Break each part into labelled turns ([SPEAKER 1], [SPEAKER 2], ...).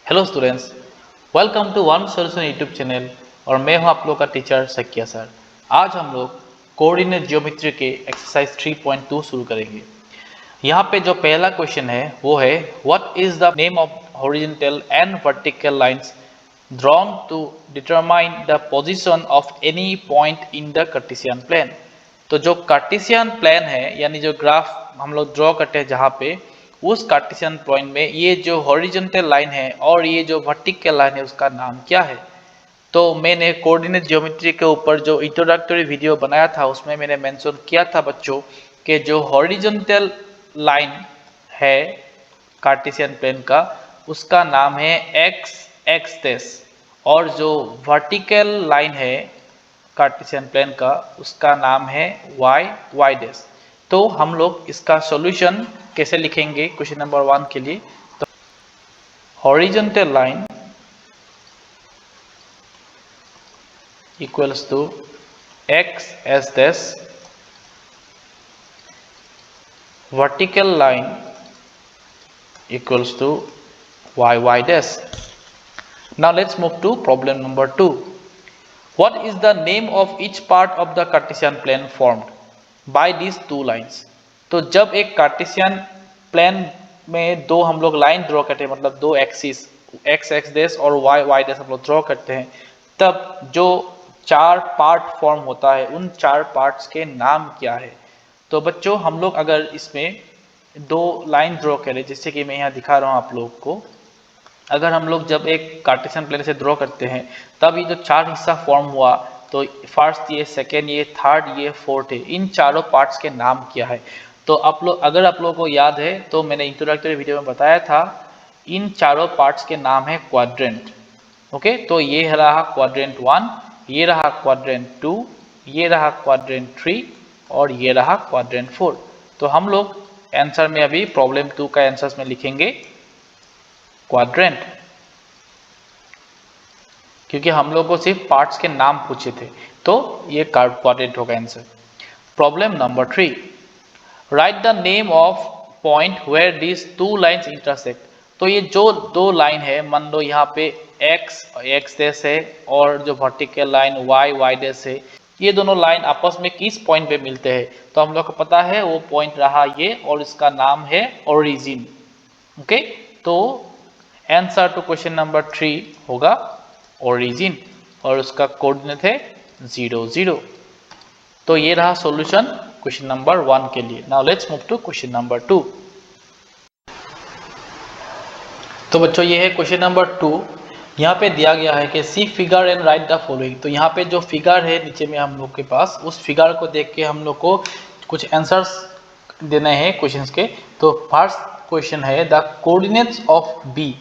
[SPEAKER 1] Hello students, welcome to one solution YouTube channel. और मैं हूं आप लोग का टीचर शकिया सर। आज हम लोग कोऑर्डिनेट ज्योमेट्री के एक्सरसाइज 3.2 शुरू करेंगे। यहाँ पे जो पहला क्वेश्चन है वो है what is the name of horizontal and vertical lines drawn to determine the position of any point in the Cartesian plane. तो जो कार्टेशियन प्लेन है यानी जो ग्राफ हम लोग ड्रॉ करते हैं जहाँ पे उस कार्टेशियन पॉइंट में ये जो हॉरिजॉन्टल लाइन है और ये जो वर्टिकल लाइन है उसका नाम क्या है। तो मैंने कोऑर्डिनेट ज्योमेट्री के ऊपर जो इंट्रोडक्टरी वीडियो बनाया था उसमें मैंने मेंशन किया था बच्चों कि जो हॉरिजॉन्टल लाइन है कार्टेशियन प्लेन का उसका नाम है एक्स एक्स डेश और जो वर्टिकल लाइन है कार्टेशियन प्लेन का उसका नाम है वाई वाई डैश। तो हम लोग इसका सॉल्यूशन कैसे लिखेंगे क्वेश्चन नंबर 1 के लिए। तो horizontal line equals to X S dash, vertical line equals to y dash. Now let's move to problem number 2. What is the name of each part of the Cartesian plane formed by these two lines? तो जब एक Cartesian plane में दो हम लोग line draw करते हैं मतलब दो एक्सिस एक्स एक्स डैश और वाई वाई डैश हम लोग ड्रॉ करते हैं तब जो चार पार्ट फॉर्म होता है उन चार पार्ट्स के नाम क्या है। तो बच्चों हम लोग अगर इसमें दो लाइन ड्रॉ करें जैसे कि मैं यहाँ दिखा रहा हूँ आप लोग को, अगर हम लोग जब एक कार्टेशियन प्लेन से ड्रॉ करते हैं तब ये जो चार हिस्सा फॉर्म हुआ तो फर्स्ट ये सेकेंड ये थर्ड ये फोर्थ है, इन चारों पार्ट्स के नाम क्या है। तो आप लोग अगर आप लोगों को याद है तो मैंने इंट्रोडक्टरी वीडियो में बताया था इन चारों पार्ट्स के नाम है क्वाड्रेंट। ओके, तो ये रहा क्वाड्रेंट 1, ये रहा क्वाड्रेंट 2, ये रहा क्वाड्रेंट 3 और ये रहा क्वाड्रेंट 4। तो हम लोग आंसर में अभी प्रॉब्लम 2 का आंसर में लिखेंगे क्वाड्रेंट, क्योंकि हम लोग को सिर्फ पार्ट्स के नाम पूछे थे तो ये क्वाड्रेंट होगा answer. Problem number 3, write the name of point where this two lines intersect. तो ये जो दो लाइन है मान लो यहाँ पे एक्स एक्स डैश है और जो vertical line Y Y dash है, ये दोनों लाइन आपस में किस पॉइंट पे मिलते हैं। तो हम लोग को पता है वो पॉइंट रहा ये और इसका नाम है ओरिजिन। ओके, तो आंसर टू क्वेश्चन नंबर 3 होगा ओरिजिन और उसका कोऑर्डिनेट है 0 0। तो ये रहा सॉल्यूशन क्वेश्चन नंबर 1 के लिए। Now let's move to question number 2। तो बच्चों ये है क्वेश्चन नंबर 2। यहाँ पे दिया गया है कि see figure and write the following. तो यहाँ पे जो फिगर है नीचे में हम लोग के पास उस फिगर को देख के हम लोग को कुछ आंसर्स देने हैं क्वेश्चंस के। तो फर्स्ट क्वेश्चन है द कोऑर्डिनेट्स ऑफ बी।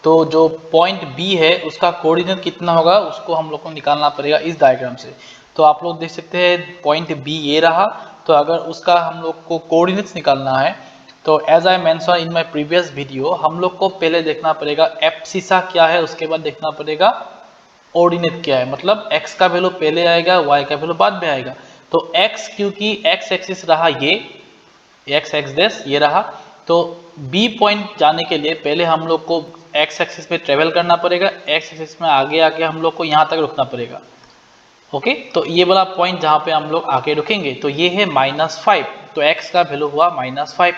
[SPEAKER 1] तो जो पॉइंट बी है उसका कोऑर्डिनेट कितना होगा उसको हम लोग को निकालना पड़ेगा इस डायग्राम से। तो आप लोग देख सकते हैं पॉइंट बी ये रहा, तो अगर उसका हम लोग को कोऑर्डिनेट्स निकालना है तो as I mention in my previous video हम लोग को पहले देखना पड़ेगा एब्सिसा क्या है, उसके बाद देखना पड़ेगा ऑर्डिनेट क्या है। मतलब x का वैल्यू पहले आएगा y का वैल्यू बाद में आएगा। तो x क्योंकि x एक्सिस रहा ये x एक्स डैश ये रहा, तो b पॉइंट जाने के लिए पहले हम लोग को x एक्सिस पे ट्रेवल करना पड़ेगा, x एक्सिस में आगे आके हम लोग को यहाँ तक रुकना पड़ेगा। ओके, तो ये वाला पॉइंट जहाँ पे हम लोग आके रुकेंगे तो ये है -5, तो x का वैल्यू हुआ -5।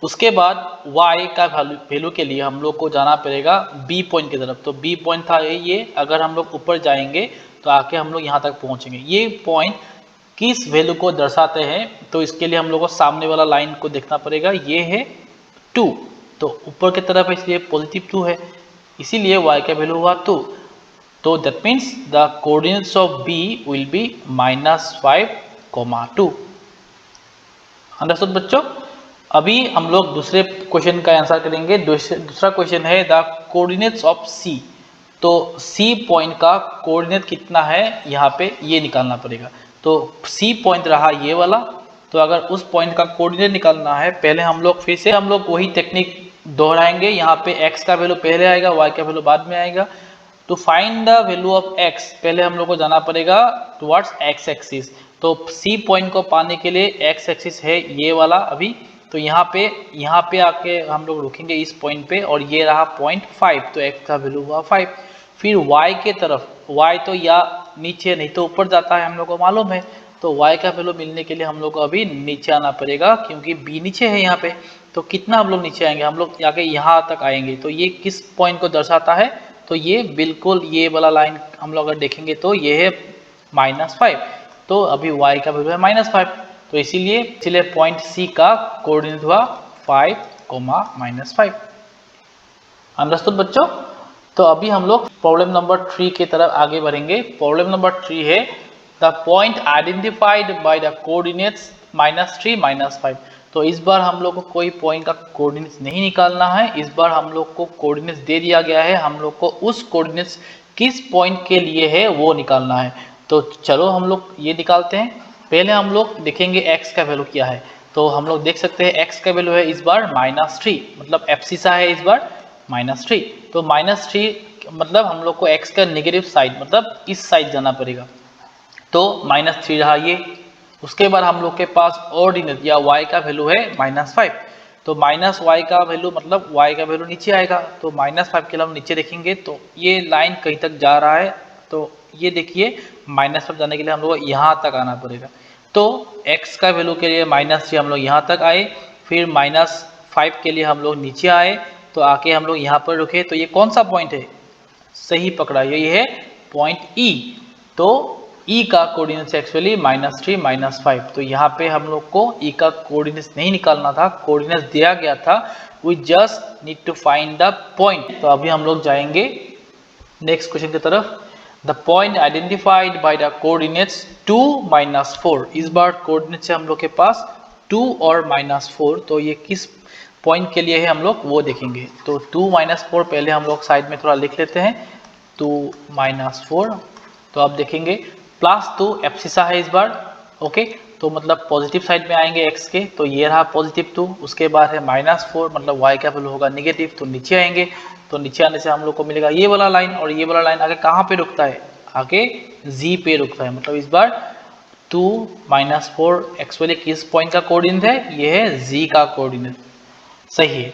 [SPEAKER 1] उसके बाद y का वैल्यू के लिए हम लोग को जाना पड़ेगा b पॉइंट की तरफ। तो b पॉइंट था ये, अगर हम लोग ऊपर जाएंगे तो आके हम लोग यहाँ तक पहुँचेंगे। ये पॉइंट किस वैल्यू को दर्शाते हैं तो इसके लिए हम लोग को सामने वाला लाइन को देखना पड़ेगा, ये है 2, तो ऊपर की तरफ है इसलिए पॉजिटिव 2 है, इसीलिए y का वैल्यू हुआ 2। तो that means the coordinates of b will be -5, 2। Understood बच्चों। अभी हम लोग दूसरे क्वेश्चन का आंसर करेंगे। दूसरा क्वेश्चन है द कोऑर्डिनेट्स ऑफ सी। तो सी पॉइंट का कोऑर्डिनेट कितना है यहाँ पे ये निकालना पड़ेगा। तो सी पॉइंट रहा ये वाला, तो अगर उस पॉइंट का कोऑर्डिनेट निकालना है पहले हम लोग फिर से हम लोग वही टेक्निक दोहराएंगे। यहाँ पे x का वैल्यू पहले आएगा, y का वैल्यू बाद में आएगा। तो find the value of x, पहले हम लोग को जाना पड़ेगा टुवर्ड्स x एक्सिस। तो सी पॉइंट को पाने के लिए x एक्सिस है ये वाला अभी, तो यहाँ पे आके हम लोग रुकेंगे इस पॉइंट पे, और ये रहा पॉइंट 5, तो x का वैल्यू हुआ 5। फिर y के तरफ, y तो या नीचे नहीं तो ऊपर जाता है हम लोग को मालूम है, तो y का वैल्यू मिलने के लिए हम लोग को अभी नीचे आना पड़ेगा, क्योंकि b नीचे है यहाँ पे। तो कितना हम लोग नीचे आएंगे, हम लोग आके यहाँ तक आएंगे। तो ये किस पॉइंट को दर्शाता है, तो ये बिल्कुल ये वाला लाइन हम लोग अगर देखेंगे तो ये है -5। तो अभी y का वैल्यू है -5, तो इसीलिए पॉइंट C का कोऑर्डिनेट हुआ 5, -5। अंडरस्टूड बच्चों। तो अभी हम लोग प्रॉब्लम नंबर 3 की तरफ आगे बढ़ेंगे। प्रॉब्लम नंबर 3 है the point identified by the coordinates -3, -5। तो इस बार हम लोग को कोई पॉइंट का कोऑर्डिनेट्स नहीं निकालना है, इस बार हम लोग को कोऑर्डिनेट्स दे दिया गया है, हम लोग को उस कोऑर्डिनेट्स किस पॉइंट के लिए है वो निकालना है। तो चलो हम लोग ये निकालते हैं। पहले हम लोग देखेंगे x का वैल्यू क्या है। तो हम लोग देख सकते हैं x का वैल्यू है इस बार -3, मतलब एब्सिसा है इस बार -3। तो -3 मतलब हम लोग को x का नेगेटिव साइड मतलब इस साइड जाना पड़ेगा, तो -3 रहा ये। उसके बाद हम लोग के पास ऑर्डिनेट या y का वैल्यू है -5, तो -y का वैल्यू मतलब y का वैल्यू नीचे आएगा, तो -5 के लिए हम नीचे देखेंगे तो ये लाइन कहीं तक जा रहा है, तो ये देखिए -5 जाने के लिए हम लोग को यहाँ तक आना पड़ेगा। तो x का वैल्यू के लिए -3 हम लोग यहाँ तक आए, फिर -5 के लिए हम लोग नीचे आए, तो आके हम लोग यहाँ पर रुके। तो ये कौन सा पॉइंट है, सही पकड़ा, ये है पॉइंट E। तो E का कोऑर्डिनेट्स एक्चुअली -3, -5। तो यहाँ पे हम लोग को E का कोऑर्डिनेट्स नहीं निकालना था, कोऑर्डिनेट्स दिया गया था, we just need to find the point. तो अभी हम लोग जाएंगे नेक्स्ट क्वेश्चन की तरफ। The point identified by the coordinates 2, -4। इस बार कोऑर्डिनेट्स है हम लोग के पास 2 और -4, तो ये किस पॉइंट के लिए है हम लोग वो देखेंगे। तो 2, -4 पहले हम लोग साइड में थोड़ा लिख लेते हैं, 2, -4। तो आप देखेंगे +2 एब्सिसा है इस बार, ओके, तो मतलब पॉजिटिव साइड में आएंगे x के, तो ये रहा +2। उसके बाद है -4 मतलब y का वैल्यू होगा नेगेटिव, तो नीचे आएंगे, तो नीचे आने से हम लोग को मिलेगा ये वाला लाइन, और ये वाला लाइन आगे कहाँ पे रुकता है, आगे z पे रुकता है। मतलब इस बार 2, -4 एक्चुअली किस पॉइंट का कोऑर्डिनेट है, ये है z का कोऑर्डिनेट, सही है।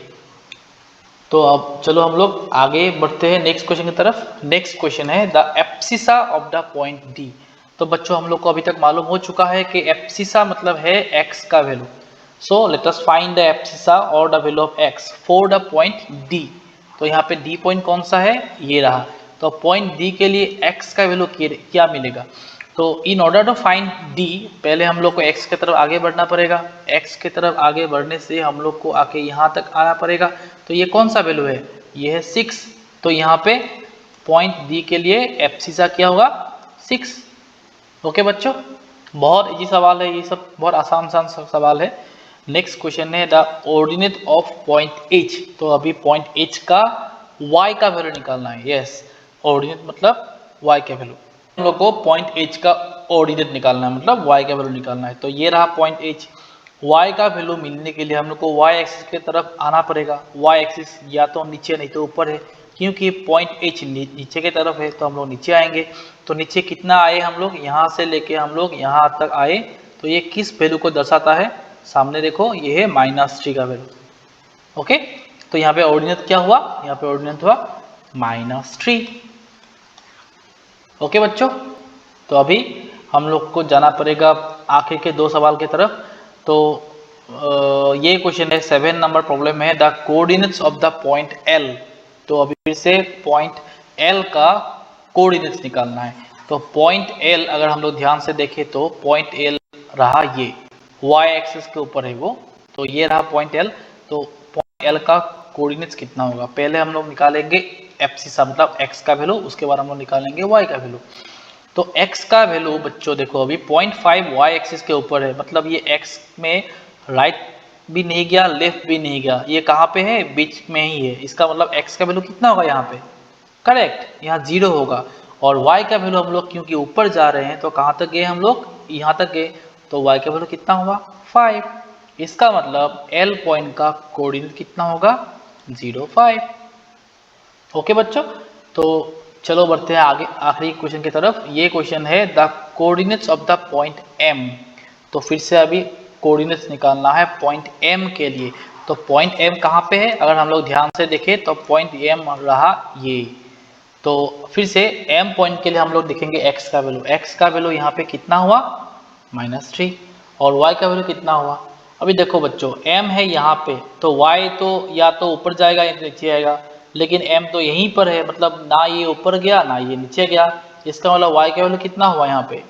[SPEAKER 1] तो अब चलो हम लोग आगे बढ़ते हैं नेक्स्ट क्वेश्चन की तरफ। नेक्स्ट क्वेश्चन है the abscissa of the point D। तो बच्चों हम लोग को अभी तक मालूम हो चुका है कि एब्सिसा मतलब है x का value. So let us find the abscissa और the value of x for the point D। तो यहाँ पे D पॉइंट कौन सा है, ये रहा। तो पॉइंट D के लिए x का वैल्यू क्या मिलेगा। तो in order to find D पहले हम लोग को x की तरफ आगे बढ़ना पड़ेगा, x की तरफ आगे बढ़ने से हम लोग को आके यहाँ तक आना पड़ेगा। तो ये कौन सा वैल्यू है, ये है 6। तो यहाँ पे पॉइंट D के लिए एब्सिसा क्या होगा, 6। ओके बच्चों, बहुत इजी सवाल है, ये सब बहुत आसान सवाल है। नेक्स्ट क्वेश्चन है the ordinate of point H। तो अभी पॉइंट H का y का वैल्यू निकालना है। यस, ऑर्डिनेट मतलब y का वैल्यू, हम लोग को पॉइंट H का ऑर्डिनेट निकालना है, मतलब y का वैल्यू निकालना है। तो ये रहा पॉइंट H, y का वैल्यू मिलने के लिए हम लोग को y एक्सिस की तरफ आना पड़ेगा। y एक्सिस या तो नीचे नहीं तो ऊपर है, क्योंकि पॉइंट H नीचे की तरफ है, तो हम लोग नीचे आएंगे। तो नीचे कितना आए हम लोग, यहाँ से लेके हम लोग यहाँ तक आए। तो ये किस वैल्यू को दर्शाता है, सामने देखो ये है -3 का वैल्यू। ओके, तो यहाँ पे ऑर्डिनेट क्या हुआ, यहाँ पे ऑर्डिनेट हुआ -3। ओके बच्चों, तो अभी हम लोग को जाना पड़ेगा आखिर के 2 सवाल की तरफ। तो ये क्वेश्चन है 7 नंबर प्रॉब्लम है the coordinates of the point L। तो अभी फिर से पॉइंट L का कोऑर्डिनेट्स निकालना है। तो पॉइंट L अगर हम लोग ध्यान से देखें तो पॉइंट L रहा ये y एक्सिस के ऊपर है वो, तो ये रहा पॉइंट L। तो पॉइंट L का कोऑर्डिनेट्स कितना होगा, पहले हम लोग निकालेंगे एब्सिसा मतलब x का वैल्यू, उसके बाद हम लोग निकालेंगे y का वैल्यू। तो x का वैल्यू बच्चों देखो अभी 0.5 y एक्सिस के ऊपर है, मतलब ये x में राइट भी नहीं गया लेफ्ट भी नहीं गया, ये कहाँ पे है, बीच में ही है। इसका मतलब x का वैल्यू कितना होगा यहाँ पे, करेक्ट, यहाँ 0 होगा। और y का वैल्यू हम लोग क्योंकि ऊपर जा रहे हैं तो कहाँ तक गए हम लोग, यहाँ तक गए, तो y का वैल्यू कितना होगा 5। इसका मतलब L पॉइंट का कोऑर्डिनेट कितना होगा 0, 5। ओके बच्चों, तो चलो बढ़ते हैं आगे आखिरी क्वेश्चन की तरफ। ये क्वेश्चन है the coordinates of the point M। तो फिर से अभी कोऑर्डिनेट्स निकालना है पॉइंट M के लिए। तो पॉइंट M कहाँ पे है, अगर हम लोग ध्यान से देखें तो पॉइंट M रहा ये। तो फिर से M पॉइंट के लिए हम लोग देखेंगे x का वैल्यू, x का वैल्यू यहाँ पे कितना हुआ -3, और y का वैल्यू कितना हुआ। अभी देखो बच्चों M है यहाँ पे, तो y तो या तो ऊपर जाएगा या नीचे आएगा, लेकिन M तो यहीं पर है, मतलब ना ये ऊपर गया ना ये नीचे गया, इसका मतलब y का वैल्यू कितना हुआ यहाँ पे,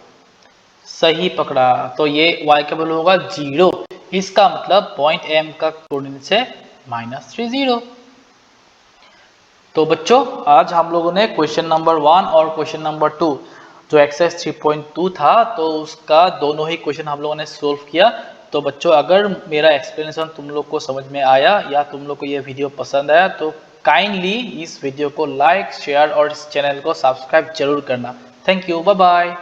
[SPEAKER 1] सही पकड़ा। तो ये y का वैल्यू होगा 0, इसका मतलब पॉइंट M का कोऑर्डिनेट्स है -3 0। तो बच्चों आज हम लोगों ने क्वेश्चन नंबर 1 और क्वेश्चन नंबर 2 जो एक्सरसाइज 3.2 था, तो उसका दोनों ही क्वेश्चन हम लोगों ने सोल्व किया। तो बच्चों अगर मेरा एक्सप्लेनेशन तुम लोग को समझ में आया या तुम लोग को ये वीडियो पसंद आया तो काइंडली इस वीडियो को लाइक शेयर और इस चैनल को सब्सक्राइब जरूर करना। Thank you, bye bye.